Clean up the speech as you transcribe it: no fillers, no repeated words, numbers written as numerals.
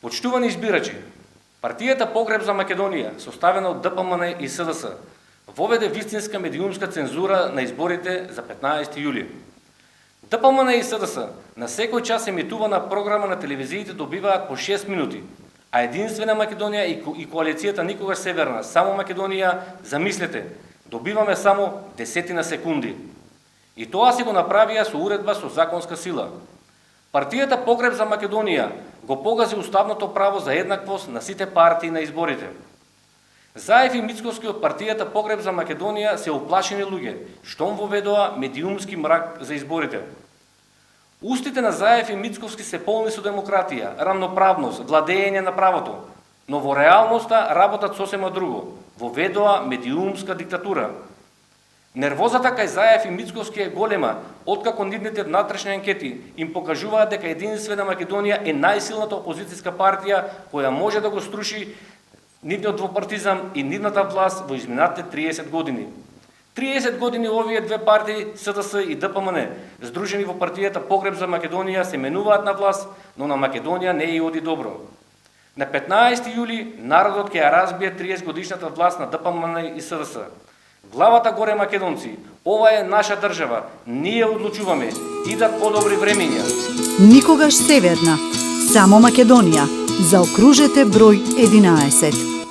Почитувани избирачи, партијата Погреб за Македонија, составена од ДПМН и СДС, воведе вистинска медиумска цензура на изборите за 15 јули. ДПМН и СДС на секој час емитувана програма на телевизиите добиваат по 6 минути, а Единствена Македонија и коалицијата Никогаш Северна, само Македонија, замислете, добиваме само десетина секунди. И тоа си го направија со уредба со законска сила. Партијата Погреб за Македонија го погази уставното право за еднаквост на сите партии на изборите. Заев и Мицковски од партијата Погреб за Македонија се уплашени луѓе, штом воведоа медиумски мрак за изборите. Устите на Заев и Мицковски се полни со демократија, рамноправност, владење на правото, но во реалноста работат сосема друго, воведоа медиумска диктатура. Нервозата кај Заев и Мицковски е голема, откако нивните внатрешни анкети им покажуваат дека Единствена Македонија е најсилната опозицијска партија која може да го струши нивниот двопартизам и нивната власт во изминатите 30 години. 30 години овие две партии, СДС и ДПМН, здружени во партијата Погреб за Македонија, се менуваат на власт, но на Македонија не ја оди добро. На 15 јули народот ќе ја разбие 30 годишната власт на ДПМН и СДС. Главата горе македонци, ова е наша држава, ние одлучуваме, идат подобри времења. Никогаш Северна, само Македонија. Заокружете број 11.